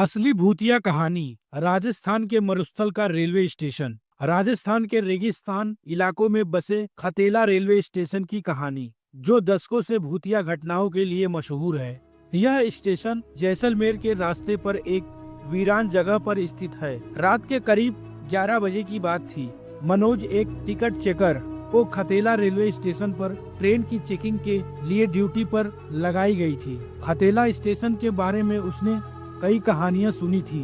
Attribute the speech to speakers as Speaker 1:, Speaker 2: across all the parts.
Speaker 1: असली भूतिया कहानी। राजस्थान के मरुस्थल का रेलवे स्टेशन। राजस्थान के रेगिस्तान इलाकों में बसे खतेला रेलवे स्टेशन की कहानी, जो दशकों से भूतिया घटनाओं के लिए मशहूर है। यह स्टेशन जैसलमेर के रास्ते पर एक वीरान जगह पर स्थित है। रात के करीब 11 बजे की बात थी। मनोज, एक टिकट चेकर, को खतेला रेलवे स्टेशन पर ट्रेन की चेकिंग के लिए ड्यूटी पर लगाई गई थी। खतेला स्टेशन के बारे में उसने कई कहानियां सुनी थी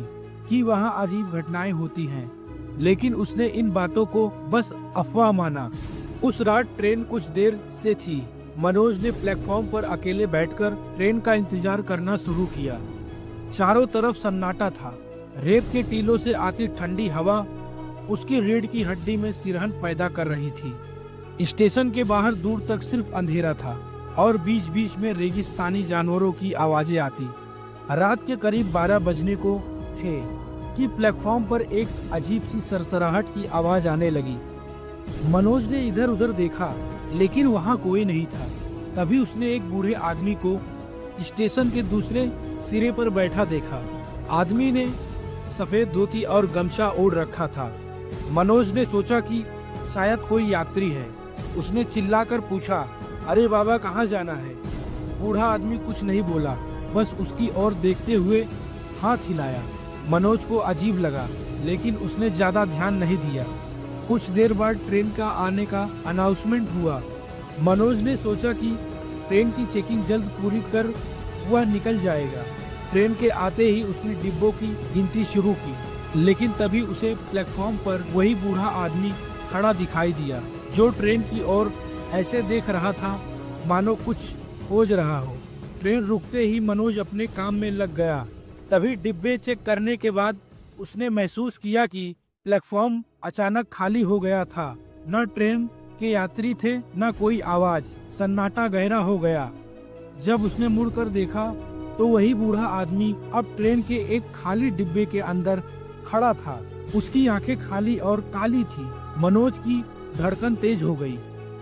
Speaker 1: कि वहां अजीब घटनाएं होती हैं, लेकिन उसने इन बातों को बस अफवाह माना। उस रात ट्रेन कुछ देर से थी। मनोज ने प्लेटफॉर्म पर अकेले बैठकर ट्रेन का इंतजार करना शुरू किया। चारों तरफ सन्नाटा था। रेत के टीलों से आती ठंडी हवा उसकी रीढ़ की हड्डी में सिरहन पैदा कर रही थी। स्टेशन के बाहर दूर तक सिर्फ अंधेरा था और बीच बीच में रेगिस्तानी जानवरों की आवाजें आती। रात के करीब 12 बजने को थे कि प्लेटफॉर्म पर एक अजीब सी सरसराहट की आवाज आने लगी। मनोज ने इधर उधर देखा, लेकिन वहां कोई नहीं था। तभी उसने एक बूढ़े आदमी को स्टेशन के दूसरे सिरे पर बैठा देखा। आदमी ने सफेद धोती और गमछा ओढ़ रखा था। मनोज ने सोचा कि शायद कोई यात्री है। उसने चिल्लाकर पूछा, अरे बाबा, कहाँ जाना है? बूढ़ा आदमी कुछ नहीं बोला, बस उसकी ओर देखते हुए हाथ हिलाया। मनोज को अजीब लगा, लेकिन उसने ज्यादा ध्यान नहीं दिया। कुछ देर बाद ट्रेन का आने का अनाउंसमेंट हुआ। मनोज ने सोचा कि ट्रेन की चेकिंग जल्द पूरी कर वह निकल जाएगा। ट्रेन के आते ही उसने डिब्बों की गिनती शुरू की, लेकिन तभी उसे प्लेटफॉर्म पर वही बूढ़ा आदमी खड़ा दिखाई दिया, जो ट्रेन की ओर ऐसे देख रहा था मानो कुछ खोज रहा हो। ट्रेन रुकते ही मनोज अपने काम में लग गया। तभी डिब्बे चेक करने के बाद उसने महसूस किया कि प्लेटफॉर्म अचानक खाली हो गया था। न ट्रेन के यात्री थे, न कोई आवाज। सन्नाटा गहरा हो गया। जब उसने मुड़कर देखा तो वही बूढ़ा आदमी अब ट्रेन के एक खाली डिब्बे के अंदर खड़ा था। उसकी आंखें खाली और काली थी। मनोज की धड़कन तेज हो गई।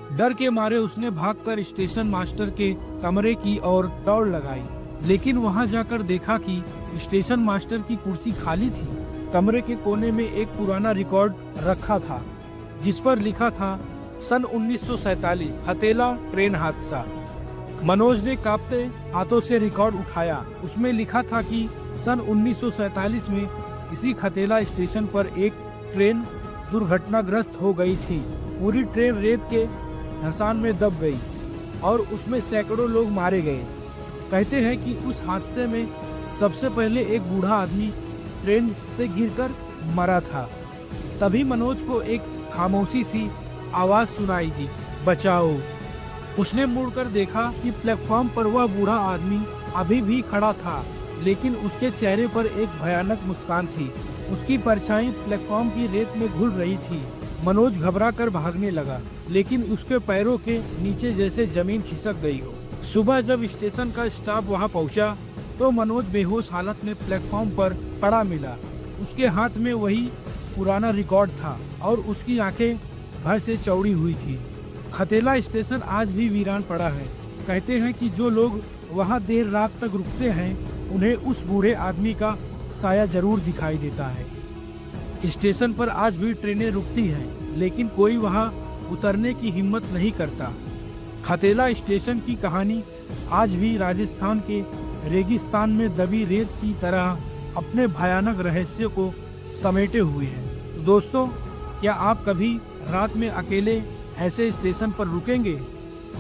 Speaker 1: डर के मारे उसने भागकर स्टेशन मास्टर के कमरे की ओर दौड़ लगाई, लेकिन वहां जाकर देखा कि स्टेशन मास्टर की कुर्सी खाली थी। कमरे के कोने में एक पुराना रिकॉर्ड रखा था, जिस पर लिखा था सन 1947 खतेला ट्रेन हादसा। मनोज ने कांपते हाथों से रिकॉर्ड उठाया। उसमें लिखा था कि सन 1947 में इसी खतेला स्टेशन पर एक ट्रेन दुर्घटनाग्रस्त हो गई थी। पूरी ट्रेन रेत के धंसान में दब गई और उसमें सैकड़ों लोग मारे गए। कहते हैं कि उस हादसे में सबसे पहले एक बूढ़ा आदमी ट्रेन से गिरकर मरा था। तभी मनोज को एक खामोशी सी आवाज सुनाई दी, बचाओ। उसने मुड़कर देखा कि प्लेटफॉर्म पर वह बूढ़ा आदमी अभी भी खड़ा था, लेकिन उसके चेहरे पर एक भयानक मुस्कान थी। उसकी परछाई प्लेटफॉर्म की रेत में घुल रही थी। मनोज घबराकर भागने लगा, लेकिन उसके पैरों के नीचे जैसे जमीन खिसक गई हो। सुबह जब स्टेशन का स्टाफ वहां पहुंचा तो मनोज बेहोश हालत में प्लेटफॉर्म पर पड़ा मिला। उसके हाथ में वही पुराना रिकॉर्ड था और उसकी आंखें भय से चौड़ी हुई थी। खतेला स्टेशन आज भी वीरान पड़ा है। कहते हैं कि जो लोग वहां देर रात तक रुकते हैं, उन्हें उस बूढ़े आदमी का साया जरूर दिखाई देता है। स्टेशन पर आज भी ट्रेनें रुकती हैं, लेकिन कोई वहां उतरने की हिम्मत नहीं करता। खतेला स्टेशन की कहानी आज भी राजस्थान के रेगिस्तान में दबी रेत की तरह अपने भयानक रहस्य को समेटे हुए है। दोस्तों, क्या आप कभी रात में अकेले ऐसे स्टेशन पर रुकेंगे?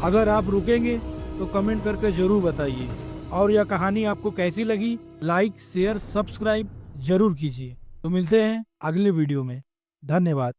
Speaker 1: अगर आप रुकेंगे तो कमेंट करके जरूर बताइए। और यह कहानी आपको कैसी लगी, लाइक, शेयर, सब्सक्राइब जरूर कीजिए। तो मिलते हैं अगले वीडियो में। धन्यवाद।